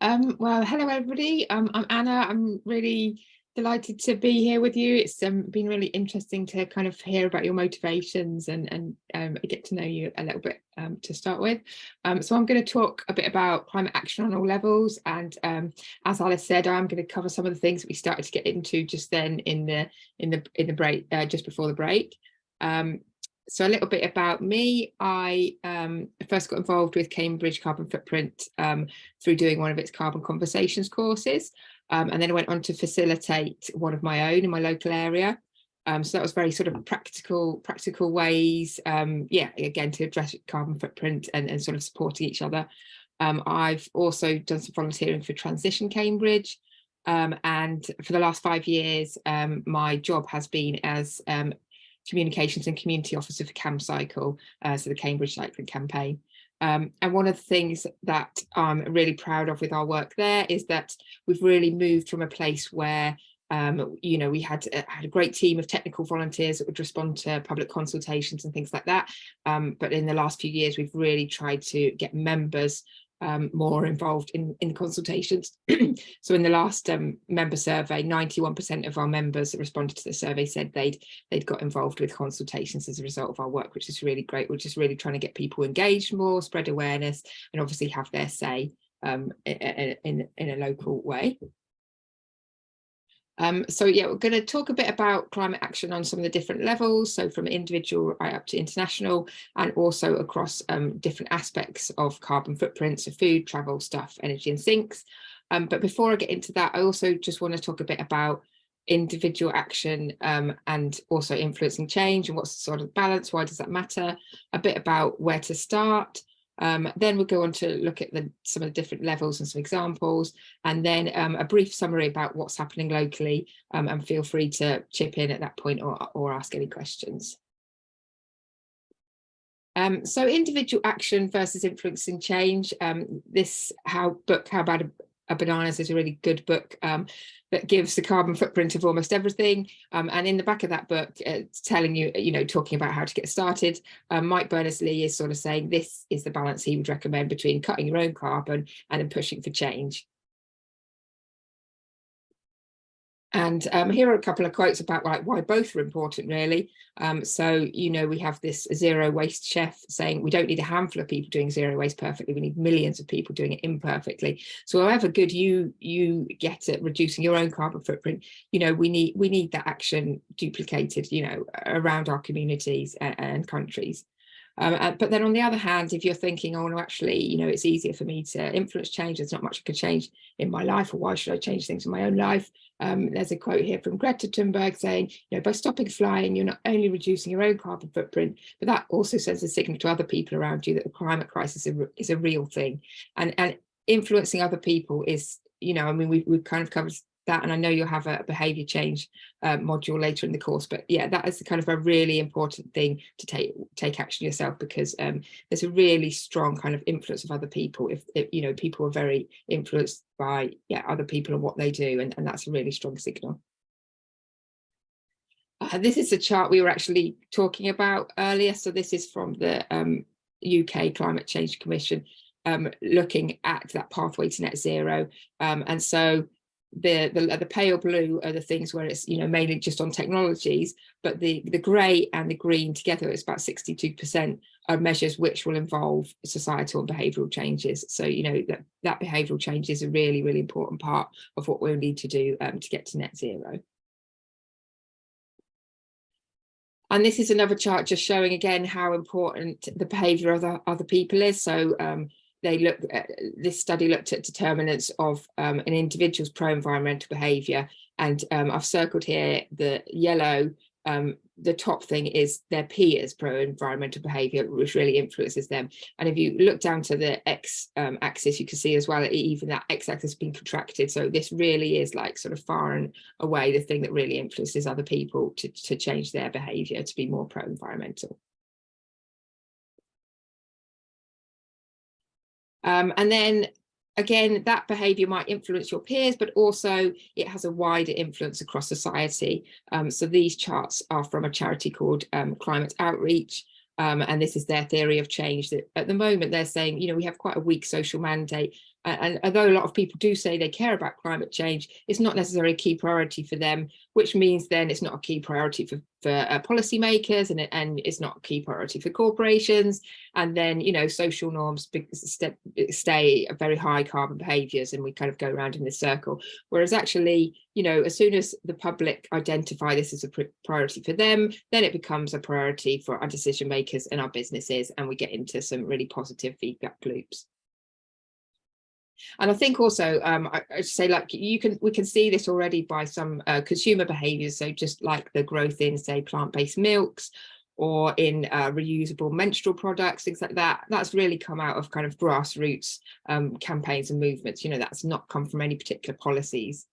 Well, hello everybody. I'm Anna. I'm really delighted to be here with you. It's been really interesting to kind of hear about your motivations and get to know you a little bit to start with. So I'm going to talk a bit about climate action on all levels, and as Alice said, I'm going to cover some of the things that we started to get into just then in the break, just before the break. So a little bit about me. I first got involved with Cambridge Carbon Footprint through doing one of its Carbon Conversations courses, and then I went on to facilitate one of my own in my local area. So that was very sort of practical ways, yeah, again, to address carbon footprint and sort of supporting each other. I've also done some volunteering for Transition Cambridge, and for the last 5 years, my job has been as communications and community officer for CamCycle, so the Cambridge Cycling Campaign. And one of the things that I'm really proud of with our work there is that we've really moved from a place where you know, we had a great team of technical volunteers that would respond to public consultations and things like that. But in the last few years, we've really tried to get members more involved in consultations. So in the last member survey, 91% of our members that responded to the survey said they'd got involved with consultations as a result of our work, which is really great. We're just really trying to get people engaged more, spread awareness, and obviously have their say in a local way. So yeah, we're going to talk a bit about climate action on some of the different levels, so from individual right up to international, and also across different aspects of carbon footprints of food, travel, stuff, energy and sinks. But before I get into that, I also just want to talk a bit about individual action and also influencing change, and what's the sort of balance, why does that matter, a bit about where to start. Then we'll go on to look at some of the different levels and some examples, and then a brief summary about what's happening locally, and feel free to chip in at that point or ask any questions. So individual action versus influencing change. This book, How Bad Are Bananas, is a really good book that gives the carbon footprint of almost everything. And in the back of that book, it's telling you, talking about how to get started. Mike Berners-Lee is sort of saying this is the balance he would recommend between cutting your own carbon and then pushing for change. And here are a couple of quotes about why both are important, really. So, we have this zero waste chef saying we don't need a handful of people doing zero waste perfectly. We need millions of people doing it imperfectly. So however good you get at reducing your own carbon footprint, we need that action duplicated, around our communities and countries. But then on the other hand, if you're thinking, oh no, actually, it's easier for me to influence change, there's not much I can change in my life, or why should I change things in my own life? There's a quote here from Greta Thunberg saying, by stopping flying, you're not only reducing your own carbon footprint, but that also sends a signal to other people around you that the climate crisis is a real thing. And influencing other people is, we've kind of covered that, and I know you'll have a behaviour change module later in the course, but yeah, that is kind of a really important thing to take action yourself, because there's a really strong kind of influence of other people if people are very influenced by other people and what they do, and that's a really strong signal. This is a chart we were actually talking about earlier. So this is from the UK Climate Change Commission, looking at that pathway to net zero, and so the pale blue are the things where it's mainly just on technologies, but the grey and the green together, it's about 62% are measures which will involve societal and behavioural changes. So that behavioural change is a really, really important part of what we'll need to do to get to net zero. And this is another chart just showing again how important the behaviour of other people is. So this study looked at determinants of an individual's pro-environmental behaviour, and I've circled here the yellow. The top thing is their peers' pro-environmental behaviour, which really influences them. And if you look down to the x-axis, you can see as well, even that x-axis has been contracted. So this really is like sort of far and away the thing that really influences other people to change their behaviour to be more pro-environmental. And then again, that behaviour might influence your peers, but also it has a wider influence across society. So these charts are from a charity called Climate Outreach, and this is their theory of change. That at the moment they're saying, we have quite a weak social mandate And although a lot of people do say they care about climate change, it's not necessarily a key priority for them, which means then it's not a key priority for policymakers, and it's not a key priority for corporations. And then, you know, social norms stay very high carbon behaviours, and we kind of go around in this circle. Whereas actually, you know, as soon as the public identify this as a priority for them, then it becomes a priority for our decision makers and our businesses, and we get into some really positive feedback loops. And I think also, I say, like, we can see this already by some consumer behaviours. So just like the growth in, say, plant-based milks, or in reusable menstrual products, things like that. That's really come out of kind of grassroots campaigns and movements. You know, that's not come from any particular policies.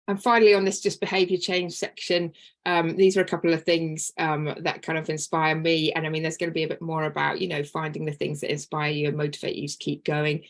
And finally, on this just behaviour change section, these are a couple of things that kind of inspire me. And I mean, there's going to be a bit more about, you know, finding the things that inspire you and motivate you to keep going.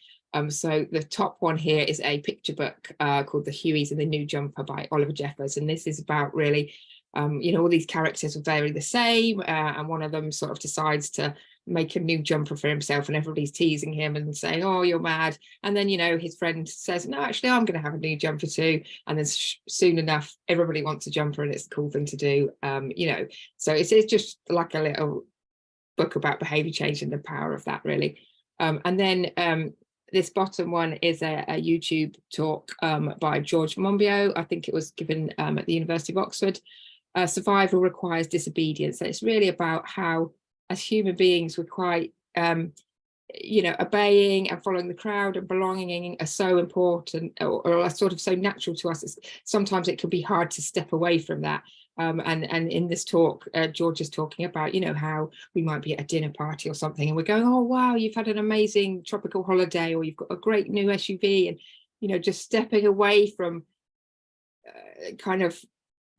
So the top one here is a picture book called The Hueys and the New Jumper by Oliver Jeffers. And this is about really, you know, all these characters are very the same. And one of them sort of decides to make a new jumper for himself, and everybody's teasing him and saying, oh, you're mad. And then, you know, his friend says, no, actually, I'm going to have a new jumper too. And then soon enough, everybody wants a jumper, and it's a cool thing to do. You know, so it's just like a little book about behavior change and the power of that, really. And then this bottom one is a YouTube talk by George Monbiot. I think it was given at the University of Oxford. Survival requires disobedience. So it's really about how, as human beings, we're quite, you know, obeying and following the crowd and belonging are so important, or are sort of so natural to us. Sometimes it can be hard to step away from that. And in this talk, George is talking about, you know, how we might be at a dinner party or something, and we're going, oh, wow, you've had an amazing tropical holiday, or you've got a great new SUV, and, you know, just stepping away from kind of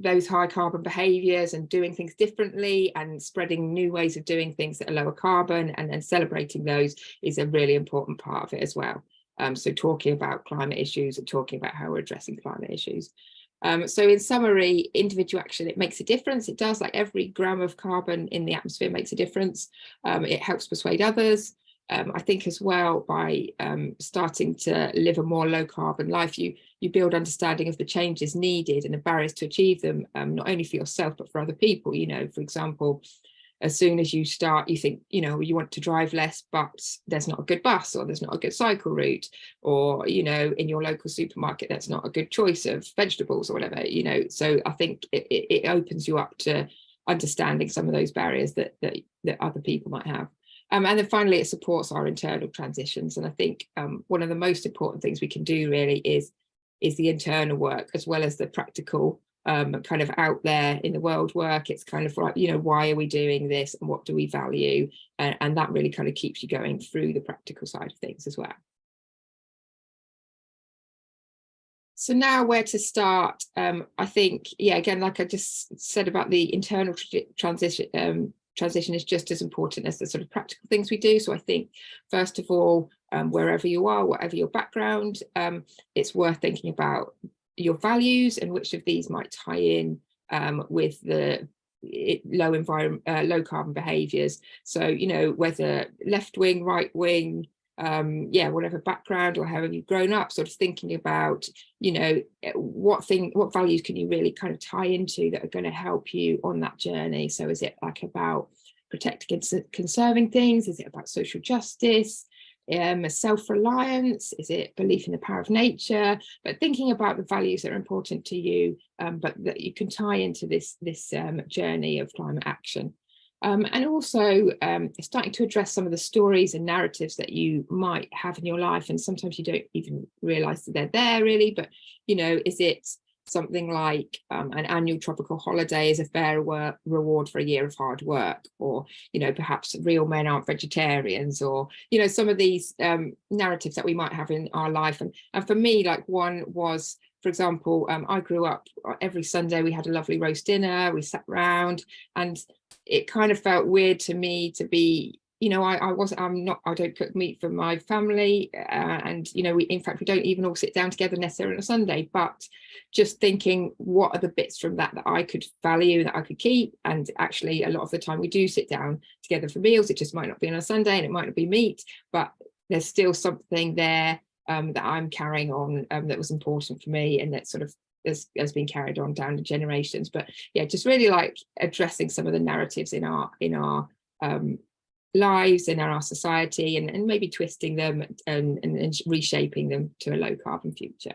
those high carbon behaviors and doing things differently and spreading new ways of doing things that are lower carbon, and then celebrating those is a really important part of it as well. So talking about climate issues and talking about how we're addressing climate issues. So in summary, individual action, it makes a difference. It does. Like, every gram of carbon in the atmosphere makes a difference. It helps persuade others. I think as well, by starting to live a more low carbon life, you build understanding of the changes needed and the barriers to achieve them, not only for yourself, but for other people. You know, for example, as soon as you start, you think, you know, you want to drive less, but there's not a good bus, or there's not a good cycle route, or, you know, in your local supermarket, that's not a good choice of vegetables or whatever, you know. So I think it opens you up to understanding some of those barriers that other people might have. And then finally, it supports our internal transitions. And I think one of the most important things we can do really is the internal work, as well as the practical kind of out there in the world work. It's kind of like, you know, why are we doing this, and what do we value? And that really kind of keeps you going through the practical side of things as well. So now, where to start? I think, yeah, again, like I just said about the internal transition is just as important as the sort of practical things we do. So I think, first of all, wherever you are, whatever your background, it's worth thinking about your values and which of these might tie in with the low carbon behaviors. So, you know, whether left wing, right wing, yeah, whatever background or how have you grown up, sort of thinking about, you know, what values can you really kind of tie into that are going to help you on that journey. So is it like about protecting and conserving things? Is it about social justice? Self-reliance? Is it belief in the power of nature? But thinking about the values that are important to you, but that you can tie into this journey of climate action. And also starting to address some of the stories and narratives that you might have in your life, and sometimes you don't even realize that they're there really. But, you know, is it something like an annual tropical holiday is a fair reward for a year of hard work, or, you know, perhaps real men aren't vegetarians, or, you know, some of these narratives that we might have in our life. And for me, like, one was, for example, I grew up every Sunday, we had a lovely roast dinner, we sat round, and it kind of felt weird to me to be, you know, I don't cook meat for my family, and you know, in fact we don't even all sit down together necessarily on a Sunday, but just thinking what are the bits from that I could value, that I could keep. And actually a lot of the time we do sit down together for meals. It just might not be on a Sunday and it might not be meat, but there's still something there that I'm carrying on, that was important for me, and that sort of has been carried on down the generations. But yeah, just really like addressing some of the narratives in our lives and in our society, and maybe twisting them and reshaping them to a low carbon future.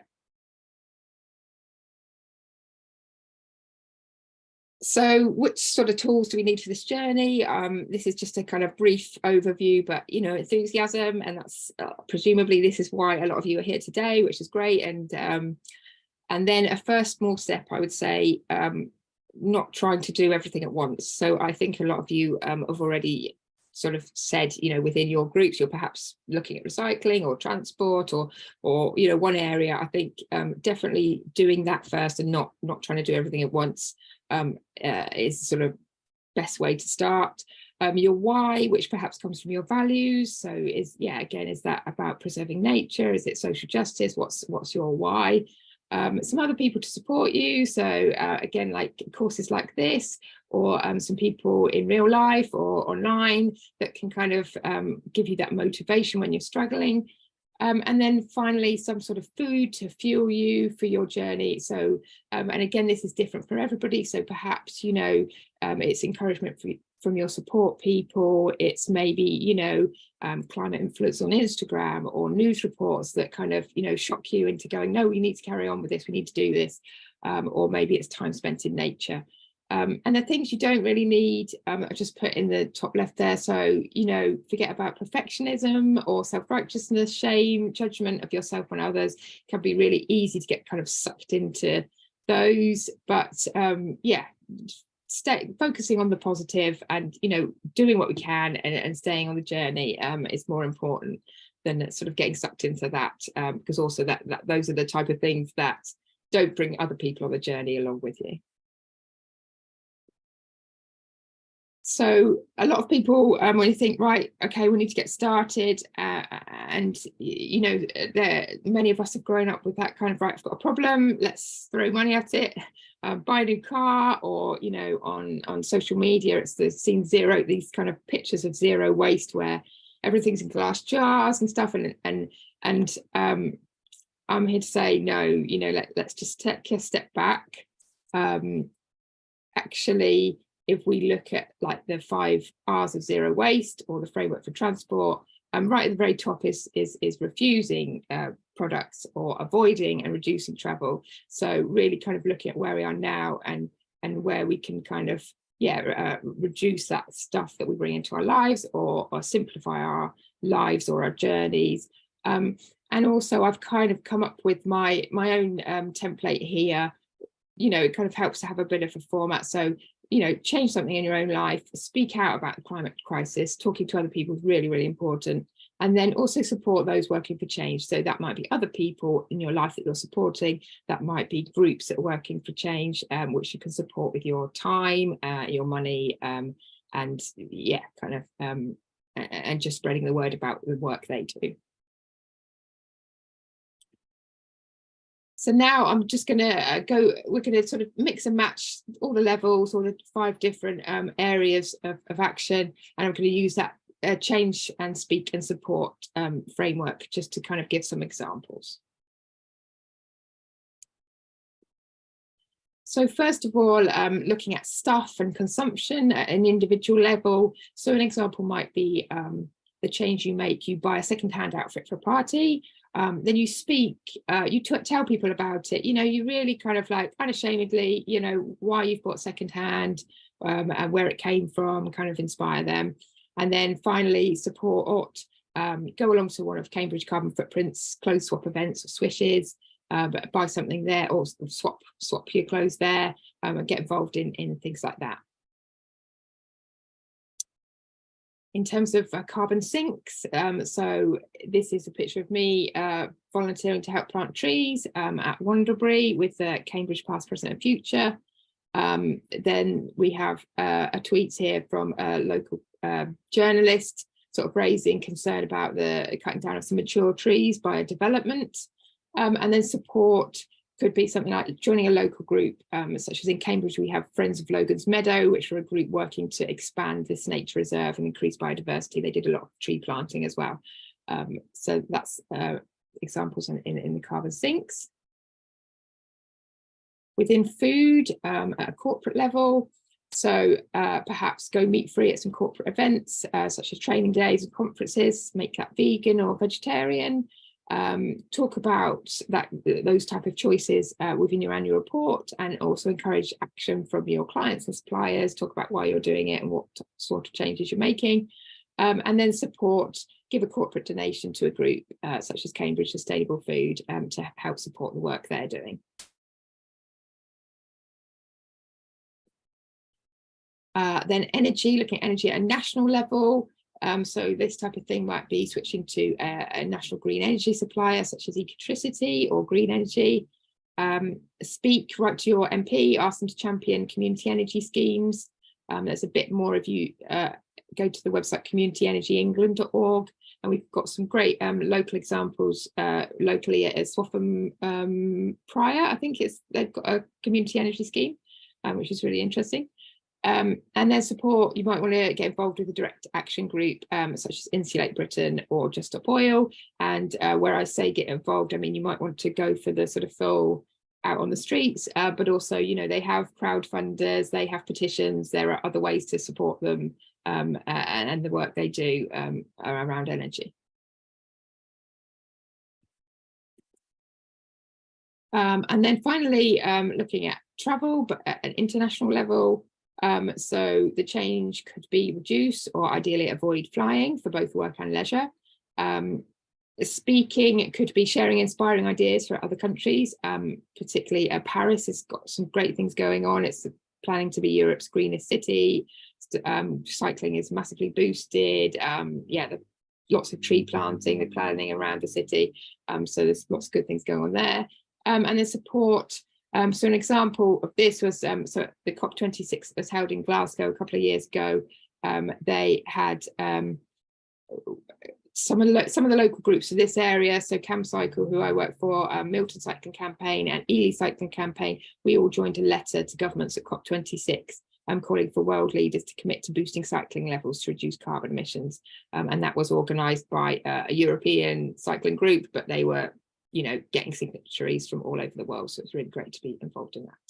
So which sort of tools do we need for this journey? This is just a kind of brief overview, but you know, enthusiasm, and that's presumably this is why a lot of you are here today, which is great. And then a first small step, I would say, not trying to do everything at once. So I think a lot of you have already sort of said, you know, within your groups, you're perhaps looking at recycling or transport, or you know, one area. I think definitely doing that first and not trying to do everything at once is sort of best way to start. Your why, which perhaps comes from your values. So is that about preserving nature? Is it social justice? What's your why? Some other people to support you. So again, like courses like this, or some people in real life or online that can kind of give you that motivation when you're struggling. And then finally, some sort of food to fuel you for your journey. So, and again, this is different for everybody. So perhaps, you know, it's encouragement from your support people. It's maybe, you know, climate influence on Instagram, or news reports that kind of, you know, shock you into going, no, we need to carry on with this. We need to do this. Or maybe it's time spent in nature. And the things you don't really need, I just put in the top left there. So, you know, forget about perfectionism or self-righteousness, shame, judgment of yourself and others. It can be really easy to get kind of sucked into those. But yeah, focusing on the positive, and, you know, doing what we can, and staying on the journey is more important than sort of getting sucked into that, because also that those are the type of things that don't bring other people on the journey along with you. So a lot of people, when you think, right, okay, we need to get started, and you know, many of us have grown up with that kind of, right, I've got a problem, let's throw money at it, buy a new car, or you know, on social media, it's seen these kind of pictures of zero waste where everything's in glass jars and stuff, and I'm here to say no, you know, let's just take a step back. Actually, if we look at like the 5 R's of zero waste, or the framework for transport, right at the very top is refusing products, or avoiding and reducing travel. So really kind of looking at where we are now, and where we can kind of reduce that stuff that we bring into our lives, or simplify our lives or our journeys. And also I've kind of come up with my own template here. You know, it kind of helps to have a bit of a format. So, you know, change something in your own life, speak out about the climate crisis, talking to other people is really, really important. And then also support those working for change. So that might be other people in your life that you're supporting, that might be groups that are working for change, which you can support with your time, your money, and yeah, kind of, and just spreading the word about the work they do. So now I'm just going to we're going to sort of mix and match all the levels, all the 5 different areas of action, and I'm going to use that change and speak and support framework just to kind of give some examples. So first of all, looking at stuff and consumption at an individual level. So an example might be the change you make. You buy a second-hand outfit for a party. Then you speak, you tell people about it, you know, you really kind of like unashamedly, you know, why you've bought secondhand, and where it came from, kind of inspire them. And then finally support, go along to one of Cambridge Carbon Footprint's clothes swap events or swishes, buy something there, or swap your clothes there, and get involved in things like that. In terms of carbon sinks, so this is a picture of me volunteering to help plant trees at Wandlebury with Cambridge Past, Present and Future. Then we have a tweet here from a local journalist sort of raising concern about the cutting down of some mature trees by a development. And then support could be something like joining a local group, such as in Cambridge, we have Friends of Logan's Meadow, which are a group working to expand this nature reserve and increase biodiversity. They did a lot of tree planting as well. So that's examples in the carbon sinks. Within food, at a corporate level, so perhaps go meat free at some corporate events, such as training days and conferences, make that vegan or vegetarian. Talk about those type of choices within your annual report, and also encourage action from your clients and suppliers. Talk about why you're doing it and what sort of changes you're making, and then give a corporate donation to a group such as Cambridge Sustainable Food to help support the work they're doing. Then energy, looking at energy at a national level. So this type of thing might be switching to a national green energy supplier such as Ecotricity or Green Energy. Write to your MP, ask them to champion community energy schemes. There's a bit more if you go to the website communityenergyengland.org, and we've got some great local examples locally at Swaffham Prior. I think they've got a community energy scheme, which is really interesting. And then support, you might want to get involved with a direct action group such as Insulate Britain or Just Stop Oil. And where I say get involved, I mean, you might want to go for the sort of full out on the streets, but also, you know, they have crowdfunders, they have petitions, there are other ways to support them and the work they do around energy. And then finally, looking at travel, but at an international level. So the change could be reduce or ideally avoid flying for both work and leisure. Speaking could be sharing inspiring ideas for other countries, particularly Paris has got some great things going on. It's planning to be Europe's greenest city. Cycling is massively boosted. Lots of tree planting, the planning around the city. So there's lots of good things going on there. And then support. So an example of this was, so the COP26 was held in Glasgow a couple of years ago. They had some of the local groups of this area, so CamCycle, who I work for, Milton Cycling Campaign and Ely Cycling Campaign, we all joined a letter to governments at COP26 calling for world leaders to commit to boosting cycling levels to reduce carbon emissions. And that was organised by a European cycling group, but they were, you know, getting signatories from all over the world. So it's really great to be involved in that.